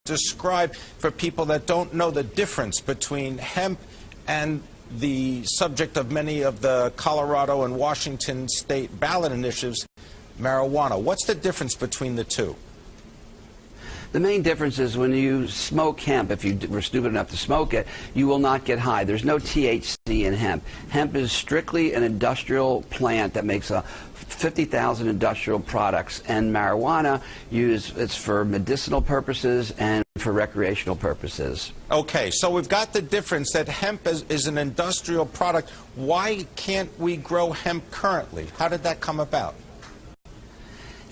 describe for people that don't know the difference between hemp and the subject of many of the Colorado and Washington state ballot initiatives, marijuana. What's the difference between the two? The main difference is when you smoke hemp, if you were stupid enough to smoke it, you will not get high. There's no THC in hemp. Hemp is strictly an industrial plant that makes 50,000 industrial products, and marijuana it's for medicinal purposes and for recreational purposes. Okay, so we've got the difference that hemp is an industrial product. Why can't we grow hemp currently? How did that come about?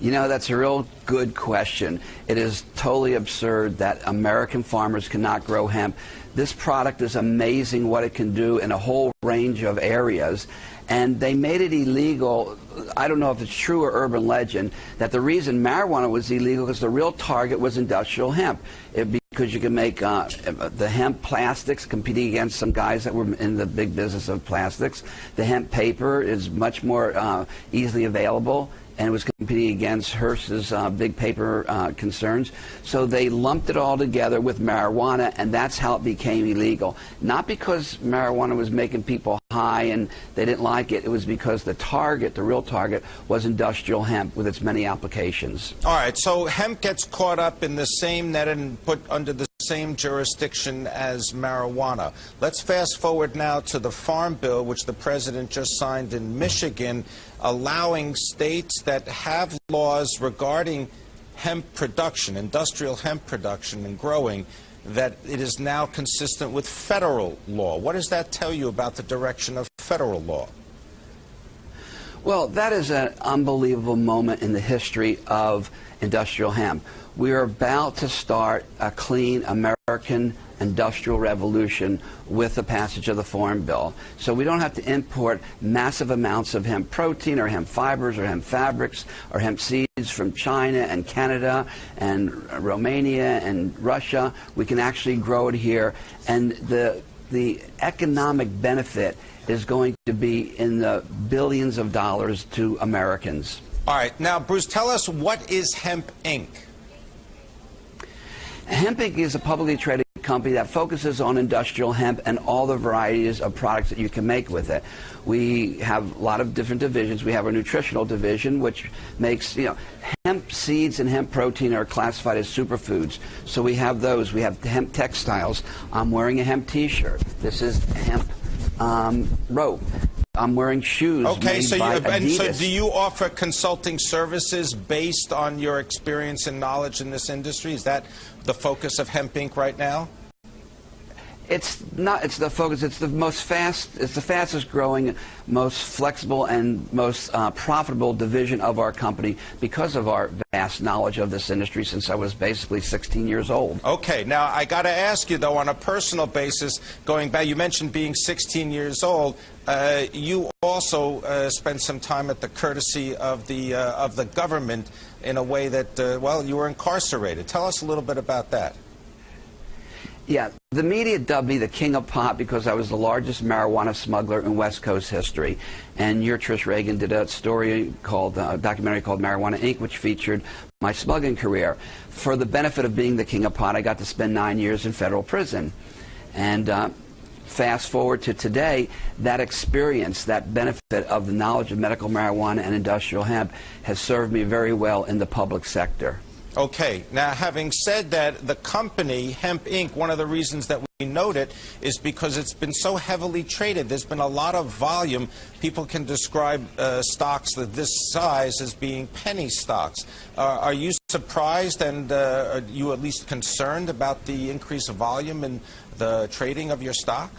You know, that's a real good question. It is totally absurd that American farmers cannot grow hemp. This product is amazing what it can do in a whole range of areas. And they made it illegal. I don't know if it's true or urban legend, that the reason marijuana was illegal is the real target was industrial hemp. Because you can make the hemp plastics, competing against some guys that were in the big business of plastics. The hemp paper is much more easily available, and it was competing against Hearst's big paper concerns. So they lumped it all together with marijuana, and that's how it became illegal. Not because marijuana was making people high and they didn't like it. It was because the target, the real target, was industrial hemp with its many applications. All right, so hemp gets caught up in the same net and put under the same jurisdiction as marijuana. Let's fast forward now to the Farm Bill, which the President just signed in Michigan, allowing states that have laws regarding hemp production, industrial hemp production and growing, that it is now consistent with federal law. What does that tell you about the direction of federal law? Well, that is an unbelievable moment in the history of industrial hemp. We are about to start a clean American industrial revolution with the passage of the Farm Bill. So we don't have to import massive amounts of hemp protein or hemp fibers or hemp fabrics or hemp seeds from China and Canada and Romania and Russia. We can actually grow it here, and the economic benefit is going to be in the billions of dollars to Americans. All right. Now, Bruce, tell us, what is Hemp Inc.? Hemp Inc. is a publicly traded company that focuses on industrial hemp and all the varieties of products that you can make with it. We have a lot of different divisions. We have a nutritional division, which makes, hemp seeds and hemp protein are classified as superfoods. So we have those. We have hemp textiles. I'm wearing a hemp t-shirt. This is hemp rope. I'm wearing shoes made by Adidas. So do you offer consulting services based on your experience and knowledge in this industry? Is that the focus of Hemp Inc. right now? It's not. It's the focus. It's the fastest growing, most flexible, and most profitable division of our company because of our vast knowledge of this industry since I was basically 16 years old. Okay. Now, I got to ask you, though, on a personal basis, going back, you mentioned being 16 years old. You also spent some time at the courtesy of the government in a way that, well, you were incarcerated. Tell us a little bit about that. Yeah, the media dubbed me the king of pot because I was the largest marijuana smuggler in West Coast history. And your Trish Reagan did a story called, a documentary called Marijuana Inc., which featured my smuggling career. For the benefit of being the king of pot, I got to spend 9 years in federal prison. And fast forward to today, that experience, that benefit of the knowledge of medical marijuana and industrial hemp has served me very well in the public sector. Okay. Now, having said that, the company, Hemp Inc., one of the reasons that we note it is because it's been so heavily traded. There's been a lot of volume. People can describe stocks of this size as being penny stocks. Are you surprised, and are you at least concerned about the increase of volume in the trading of your stock?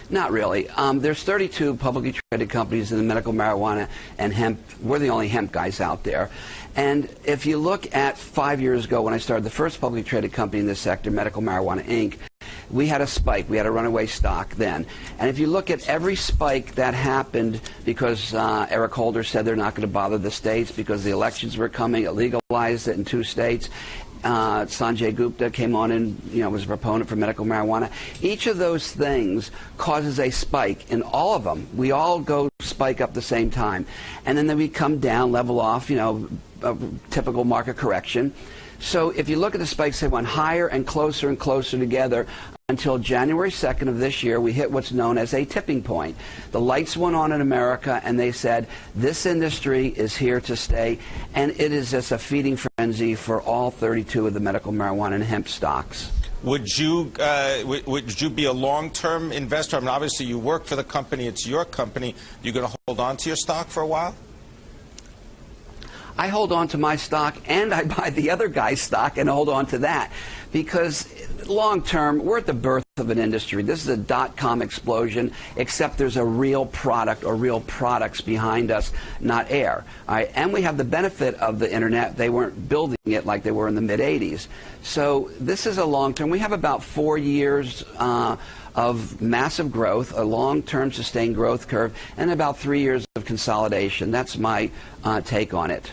Not really. There's 32 publicly traded companies in the medical marijuana and hemp. We're the only hemp guys out there. And if you look at 5 years ago when I started the first publicly traded company in this sector, Medical Marijuana Inc., we had a spike. We had a runaway stock then. And if you look at every spike that happened because Eric Holder said they're not going to bother the states because the elections were coming, it legalized it in 2 states. Sanjay Gupta came on and was a proponent for medical marijuana. Each of those things causes a spike in all of them. We all go spike up the same time, and then we come down, level off, a typical market correction. So if you look at the spikes, they went higher and closer together until January 2nd of this year. We hit what's known as a tipping point. The lights went on in America, and they said, this industry is here to stay, and it is just a feeding frenzy for all 32 of the medical marijuana and hemp stocks. Would you be a long-term investor? I mean, obviously you work for the company, it's your company. You're going to hold on to your stock for a while? I hold on to my stock, and I buy the other guy's stock and hold on to that, because long term, we're at the birth of an industry. This is a dot-com explosion, except there's a real product or real products behind us, not air. All right? And we have the benefit of the internet. They weren't building it like they were in the mid-'80s. So this is a long-term. We have about 4 years of massive growth, a long-term sustained growth curve, and about 3 years of consolidation. That's my take on it.